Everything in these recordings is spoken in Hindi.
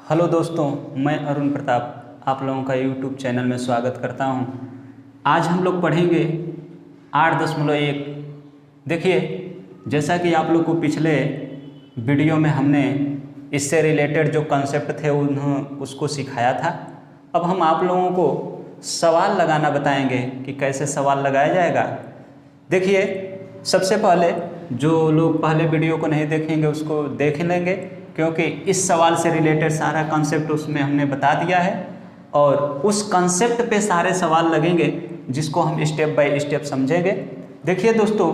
हेलो दोस्तों, मैं अरुण प्रताप आप लोगों का यूट्यूब चैनल में स्वागत करता हूं। आज हम लोग पढ़ेंगे 8.1। देखिए, जैसा कि आप लोग को पिछले वीडियो में हमने इससे रिलेटेड जो कंसेप्ट थे उसको सिखाया था। अब हम आप लोगों को सवाल लगाना बताएंगे कि कैसे सवाल लगाया जाएगा। देखिए, सबसे पहले जो लोग पहले वीडियो को नहीं देखेंगे उसको देख लेंगे, क्योंकि इस सवाल से रिलेटेड सारा कंसेप्ट उसमें हमने बता दिया है और उस कंसेप्ट पे सारे सवाल लगेंगे जिसको हम स्टेप बाय स्टेप समझेंगे। देखिए दोस्तों,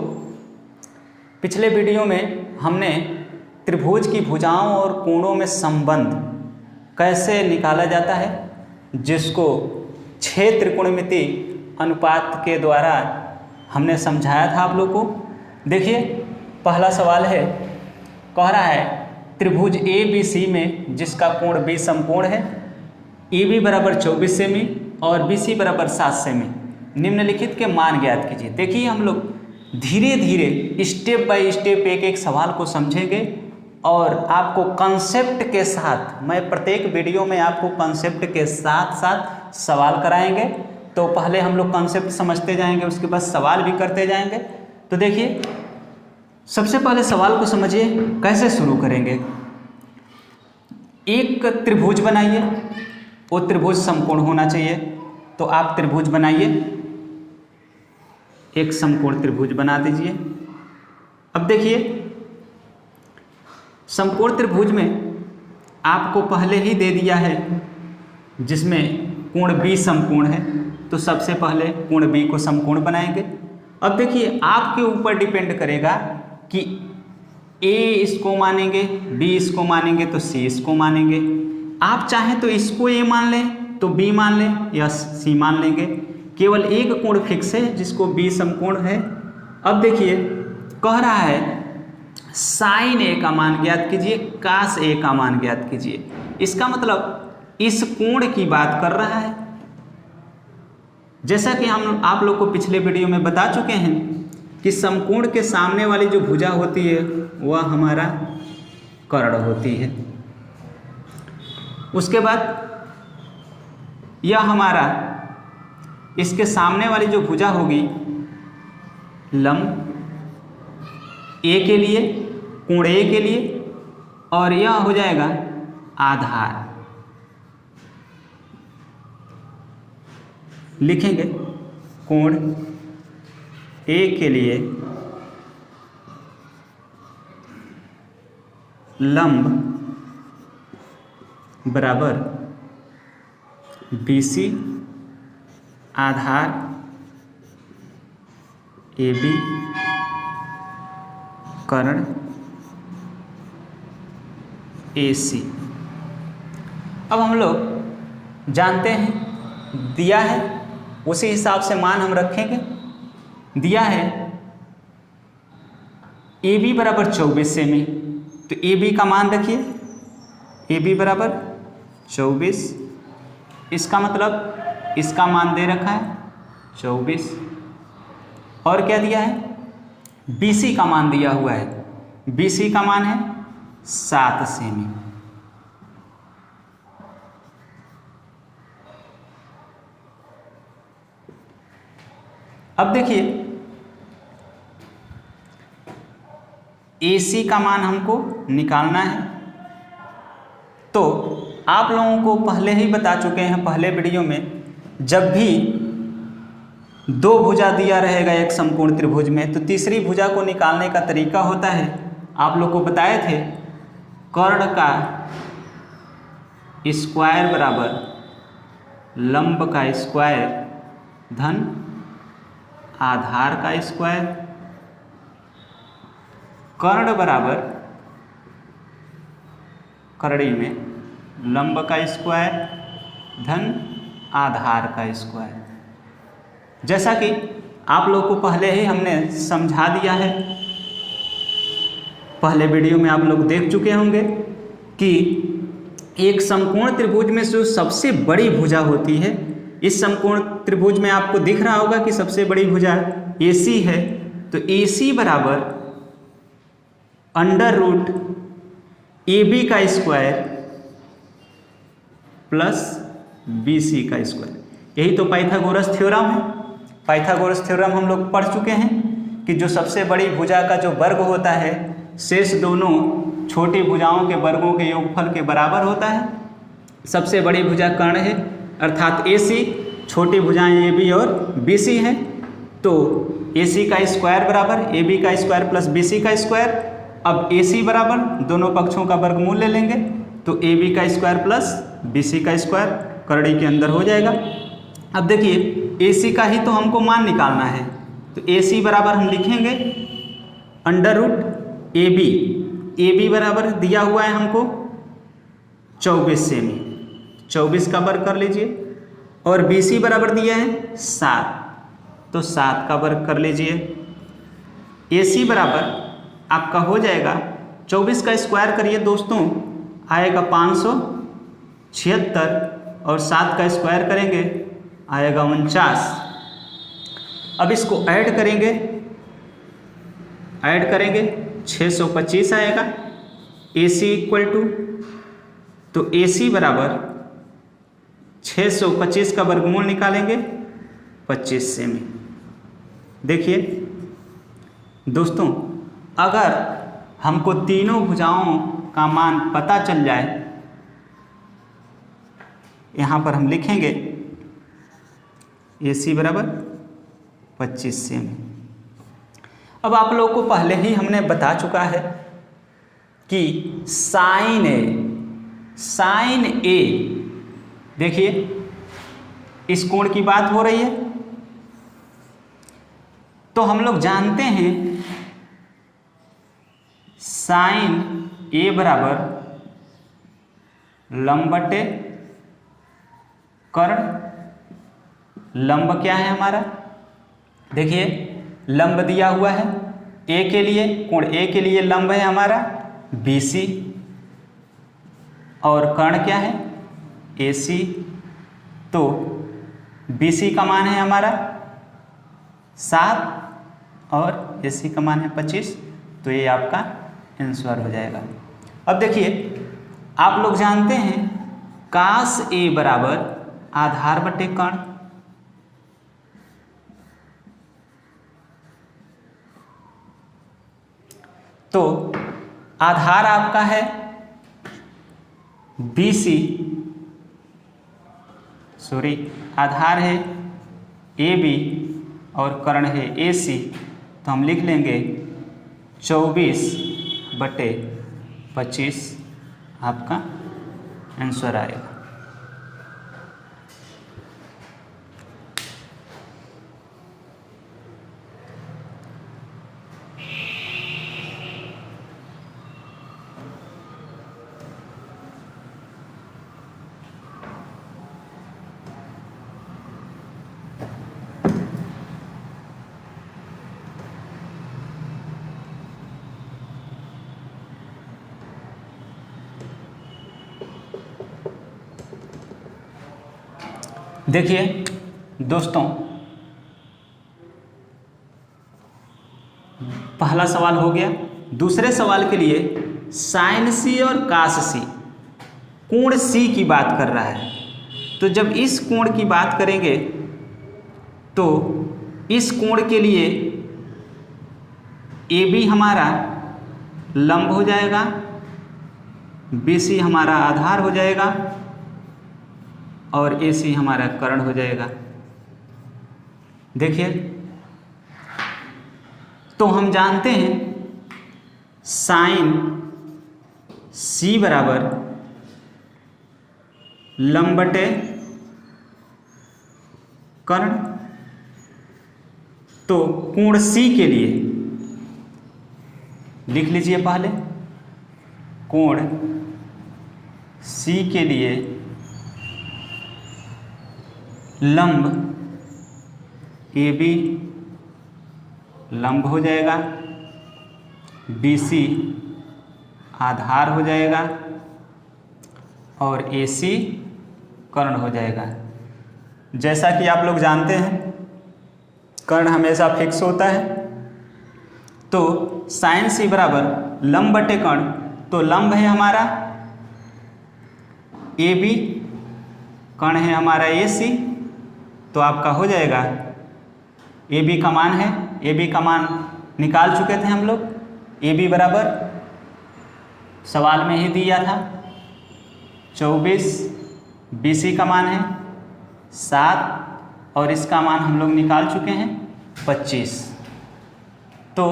पिछले वीडियो में हमने त्रिभुज की भुजाओं और कोणों में संबंध कैसे निकाला जाता है, जिसको 6 त्रिकोणमिति अनुपात के द्वारा हमने समझाया था आप लोग को। देखिए, पहला सवाल है, कह रहा है त्रिभुज ABC में जिसका कोण B समकोण है, AB बराबर 24 सेमी और BC बराबर 7 सेमी, निम्नलिखित के मान ज्ञात कीजिए। देखिए, हम लोग धीरे धीरे स्टेप बाय स्टेप एक एक सवाल को समझेंगे और आपको कंसेप्ट के साथ, मैं प्रत्येक वीडियो में आपको कंसेप्ट के साथ साथ सवाल कराएंगे। तो पहले हम लोग कंसेप्ट समझते जाएंगे, उसके बाद सवाल भी करते जाएंगे। तो देखिए, सबसे पहले सवाल को समझिए, कैसे शुरू करेंगे। एक त्रिभुज बनाइए, वो त्रिभुज समकोण होना चाहिए। तो आप त्रिभुज बनाइए, एक समकोण त्रिभुज बना दीजिए। अब देखिए, समकोण त्रिभुज में आपको पहले ही दे दिया है जिसमें कोण B समकोण है, तो सबसे पहले कोण B को समकोण बनाएंगे। अब देखिए, आपके ऊपर डिपेंड करेगा कि A इसको मानेंगे, B इसको मानेंगे, तो C इसको मानेंगे। आप चाहें तो इसको A मान लें, तो B मान लें, या C मान लेंगे। केवल एक कोण फिक्स है जिसको B समकोण है। अब देखिए, कह रहा है साइन A का मान ज्ञात कीजिए, कास A का मान ज्ञात कीजिए। इसका मतलब इस कोण की बात कर रहा है। जैसा कि हम आप लोग को पिछले वीडियो में बता चुके हैं कि समकोण के सामने वाली जो भुजा होती है वह हमारा कर्ण होती है। उसके बाद यह हमारा, इसके सामने वाली जो भुजा होगी लंब A के लिए, कोण A के लिए, और यह हो जाएगा आधार। लिखेंगे कोण A के लिए लंब बराबर BC, आधार AB, कर्ण AC। अब हम लोग जानते हैं, दिया है उसी हिसाब से मान हम रखेंगे। दिया है AB बराबर 24 सेमी, तो AB का मान रखिए, AB बराबर 24। इसका मतलब इसका मान दे रखा है 24। और क्या दिया है, BC का मान दिया हुआ है, BC का मान है 7 सेमी। अब देखिए, AC का मान हमको निकालना है। तो आप लोगों को पहले ही बता चुके हैं पहले वीडियो में, जब भी दो भुजा दिया रहेगा एक समकोण त्रिभुज में, तो तीसरी भुजा को निकालने का तरीका होता है, आप लोग को बताए थे, कर्ण का स्क्वायर बराबर लंब का स्क्वायर धन आधार का स्क्वायर। कर्ण बराबर करड़ी में लंब का स्क्वायर धन आधार का स्क्वायर। जैसा कि आप लोग को पहले ही हमने समझा दिया है, पहले वीडियो में आप लोग देख चुके होंगे कि एक समकोण त्रिभुज में जो सबसे बड़ी भुजा होती है, इस समकोण त्रिभुज में आपको दिख रहा होगा कि सबसे बड़ी भुजा AC है, तो AC बराबर अंडर रूट AB का स्क्वायर प्लस BC का स्क्वायर। यही तो पाइथागोरस थ्योरम है। पाइथागोरस थ्योरम हम लोग पढ़ चुके हैं कि जो सबसे बड़ी भुजा का जो वर्ग होता है शेष दोनों छोटी भुजाओं के वर्गों के योगफल के बराबर होता है। सबसे बड़ी भुजा कर्ण है अर्थात AC, छोटी भुजाएं AB और BC हैं। तो AC का स्क्वायर बराबर AB का स्क्वायर प्लस BC का स्क्वायर। अब AC बराबर दोनों पक्षों का वर्गमूल ले लेंगे तो AB का स्क्वायर प्लस BC का स्क्वायर करड़ी के अंदर हो जाएगा। अब देखिए AC का ही तो हमको मान निकालना है तो AC बराबर हम लिखेंगे अंडर रूट AB बराबर दिया हुआ है हमको 24 सेमी, 24 का वर्ग कर लीजिए और BC बराबर दिया है 7 तो 7 का वर्ग कर लीजिए। AC बराबर आपका हो जाएगा 24 का स्क्वायर करिए दोस्तों आएगा 576 और 7 का स्क्वायर करेंगे आएगा 49। अब इसको ऐड करेंगे 625 आएगा। AC इक्वल टू तो AC बराबर 625 का वर्गमूल निकालेंगे 25 सेमी। देखिए दोस्तों अगर हमको तीनों भुजाओं का मान पता चल जाए, यहाँ पर हम लिखेंगे AC बराबर 25 सेमी। अब आप लोगों को पहले ही हमने बता चुका है कि साइन A, देखिए इस कोण की बात हो रही है तो हम लोग जानते हैं साइन A बराबर लंब बटे कर्ण। लंब क्या है हमारा, देखिए लंब दिया हुआ है A के लिए, कोण A के लिए लंब है हमारा BC और कर्ण क्या है AC। तो BC का मान है हमारा 7 और AC का मान है 25 तो ये आपका आंसर हो जाएगा। अब देखिए आप लोग जानते हैं कास A बराबर आधार बटे कर्ण। तो आधार आपका है आधार है AB और कर्ण है AC तो हम लिख लेंगे 24/25 आपका आंसर आएगा। देखिए दोस्तों पहला सवाल हो गया। दूसरे सवाल के लिए साइन C और कास C, कोण C की बात कर रहा है। तो जब इस कोण की बात करेंगे तो इस कोण के लिए AB हमारा लंब हो जाएगा, BC हमारा आधार हो जाएगा और AC हमारा कर्ण हो जाएगा। देखिए तो हम जानते हैं साइन C बराबर लंब बटे कर्ण। तो कोण C के लिए लिख लीजिए पहले, कोण C के लिए लंब AB लंब हो जाएगा, BC आधार हो जाएगा और AC कर्ण हो जाएगा। जैसा कि आप लोग जानते हैं कर्ण हमेशा फिक्स होता है। तो साइन C बराबर लंब बटे कर्ण, तो लंब है हमारा AB कण है हमारा AC, तो आपका हो जाएगा AB का मान है, AB का मान निकाल चुके थे हम लोग। AB बराबर सवाल में ही दिया था 24, BC का मान है 7 और इसका मान हम लोग निकाल चुके हैं 25। तो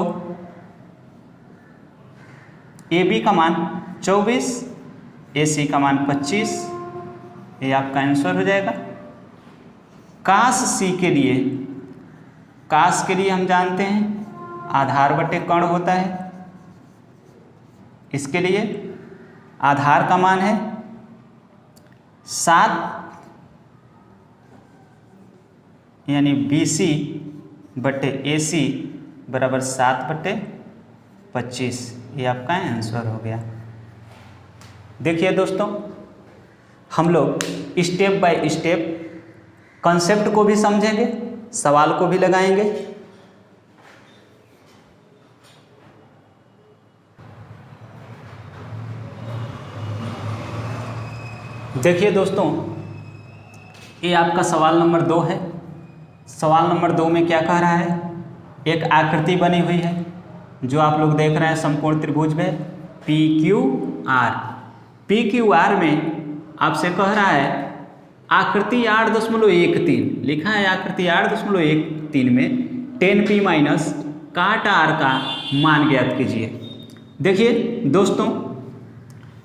AB का मान 24, AC का मान 25, ये आपका आंसर हो जाएगा। काश C के लिए, काश के लिए हम जानते हैं आधार बटे कण होता है। इसके लिए आधार का मान है 7 यानी BC बटे AC बराबर 7 बटे 25, ये आपका आंसर हो गया। देखिए दोस्तों, हम लोग स्टेप बाय स्टेप कॉन्सेप्ट को भी समझेंगे, सवाल को भी लगाएंगे। देखिए दोस्तों, ये आपका सवाल नंबर 2 है। सवाल नंबर 2 में क्या कह रहा है, एक आकृति बनी हुई है जो आप लोग देख रहे हैं समकोण त्रिभुज में PQR। PQR में आपसे कह रहा है आकृति 8.13 लिखा है, आकृति 8.13 में 10P माइनस काट R का मान ज्ञात कीजिए। देखिए दोस्तों,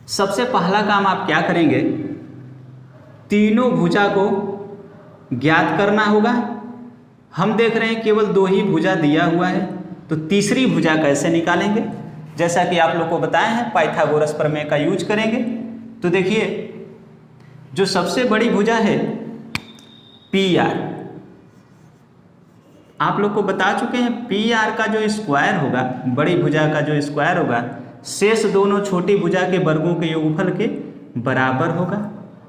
सबसे पहला काम आप क्या करेंगे, तीनों भुजा को ज्ञात करना होगा। हम देख रहे हैं केवल 2 ही भुजा दिया हुआ है, तो तीसरी भुजा कैसे निकालेंगे, जैसा कि आप लोग को बताया है पाइथागोरस प्रमेय का यूज करेंगे। तो देखिए, जो सबसे बड़ी भुजा है PR, आप लोग को बता चुके हैं PR का जो स्क्वायर होगा, बड़ी भुजा का जो स्क्वायर होगा, शेष दोनों छोटी भुजा के वर्गों के योगफल के बराबर होगा,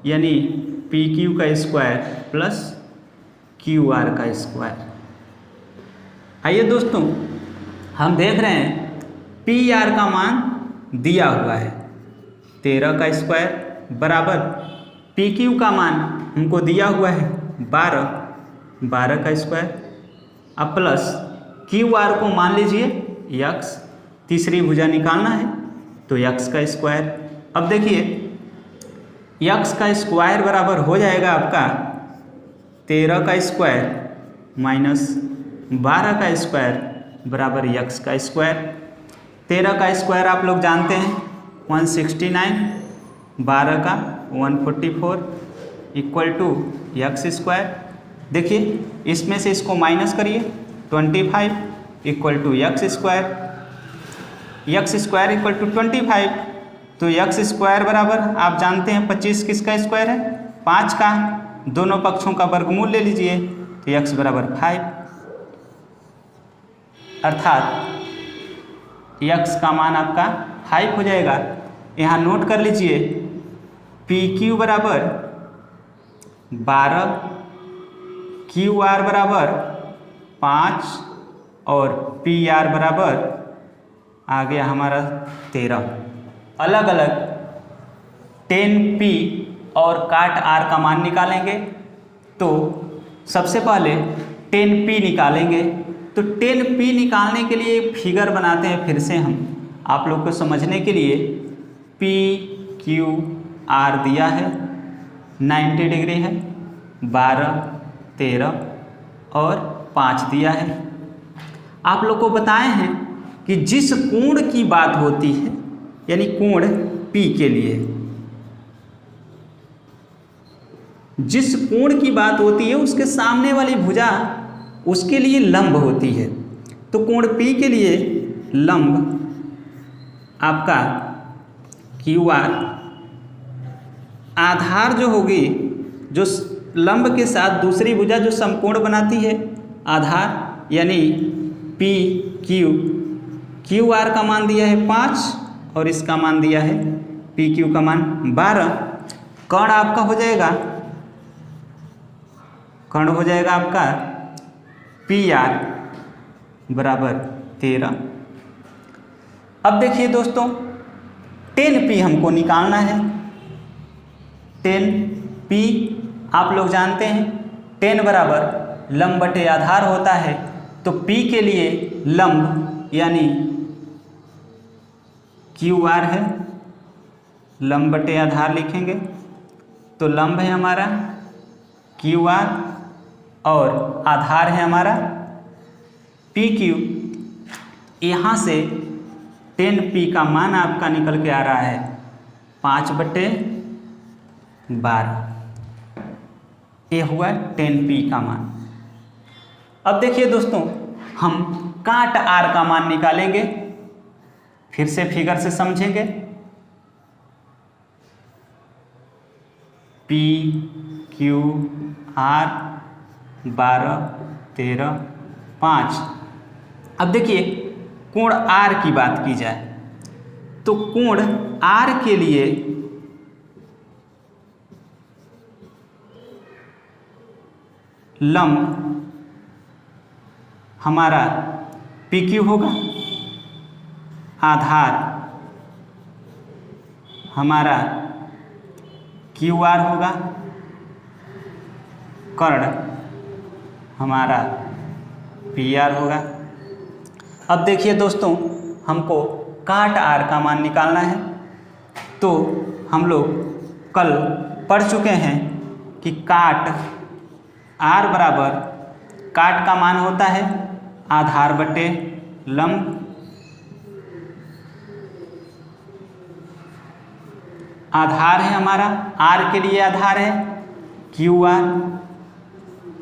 यानी PQ का स्क्वायर प्लस QR का स्क्वायर। आइए दोस्तों, हम देख रहे हैं PR का मान दिया हुआ है 13 का स्क्वायर बराबर PQ का मान हमको दिया हुआ है 12 का स्क्वायर, अब प्लस QR को मान लीजिए x, तीसरी भुजा निकालना है तो x का स्क्वायर। अब देखिए, x का स्क्वायर बराबर हो जाएगा आपका 13 का स्क्वायर माइनस 12 का स्क्वायर बराबर x का स्क्वायर। 13 का स्क्वायर आप लोग जानते हैं 169, 12 का 144 इक्वल टू x स्क्वायर। देखिए, इसमें से इसको माइनस करिए 25 equal to x square, x square equal to 25, तो x स्क्वायर बराबर आप जानते हैं 25 किसका स्क्वायर है, 5 का, दोनों पक्षों का वर्गमूल ले लीजिए तो x बराबर 5, अर्थात x का मान आपका 5 हो जाएगा। यहाँ नोट कर लीजिए PQ बराबर 12, QR बराबर 5 और PR बराबर आ गया हमारा 13। अलग अलग 10P और काट R का मान निकालेंगे। तो सबसे पहले 10P निकालेंगे, तो 10P निकालने के लिए एक फिगर बनाते हैं फिर से हम आप लोग को समझने के लिए। PQR दिया है 90 डिग्री है, 12, 13 और 5 दिया है। आप लोग को बताए हैं कि जिस कोण की बात होती है, यानी कोण P के लिए, जिस कोण की बात होती है उसके सामने वाली भुजा उसके लिए लंब होती है। तो कोण P के लिए लंब आपका QR, आधार जो होगी, जो लंब के साथ दूसरी भुजा जो समकोण बनाती है, आधार यानी PQ, QR का मान दिया है 5 और इसका मान दिया है PQ का मान 12। कण आपका हो जाएगा, कण हो जाएगा आपका PR बराबर 13। अब देखिए दोस्तों, 10P हमको निकालना है। 10P आप लोग जानते हैं 10 बराबर लंब बटे आधार होता है। तो P के लिए लंब यानी QR है, लंब बटे आधार लिखेंगे तो लंब है हमारा QR और आधार है हमारा PQ। यहाँ से 10P का मान आपका निकल के आ रहा है 5/12। ये हुआ 10P का मान। अब देखिए दोस्तों, हम काट R का मान निकालेंगे, फिर से फिगर से समझेंगे। P Q R 12 13 5। अब देखिए कोण R की बात की जाए तो कोण R के लिए लंब हमारा PQ होगा, आधार हमारा QR होगा, कर्ण हमारा PR होगा। अब देखिए दोस्तों, हमको काट R का मान निकालना है। तो हम लोग कल पढ़ चुके हैं कि काट R बराबर, काट का मान होता है आधार बटे लंब, आधार है हमारा R के लिए आधार है QR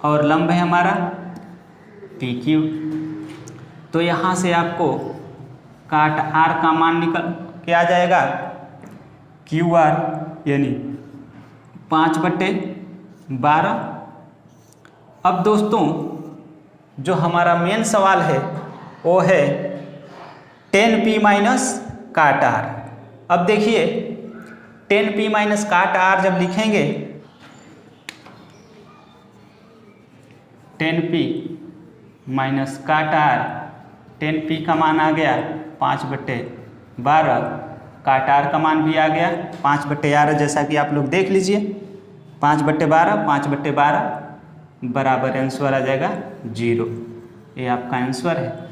और लंब है हमारा PQ। तो यहाँ से आपको काट R का मान निकल के आ जाएगा QR यानी 5/12। अब दोस्तों, जो हमारा मेन सवाल है वो है 10P माइनस काट R। अब देखिए 10P माइनस काट R जब लिखेंगे, 10P माइनस काट R, 10P का मान आ गया 5/12, काट R का मान भी आ गया 5/11, जैसा कि आप लोग देख लीजिए 5/12, 5/12 बराबर आंसर आ जाएगा 0। ये आपका आंसर है।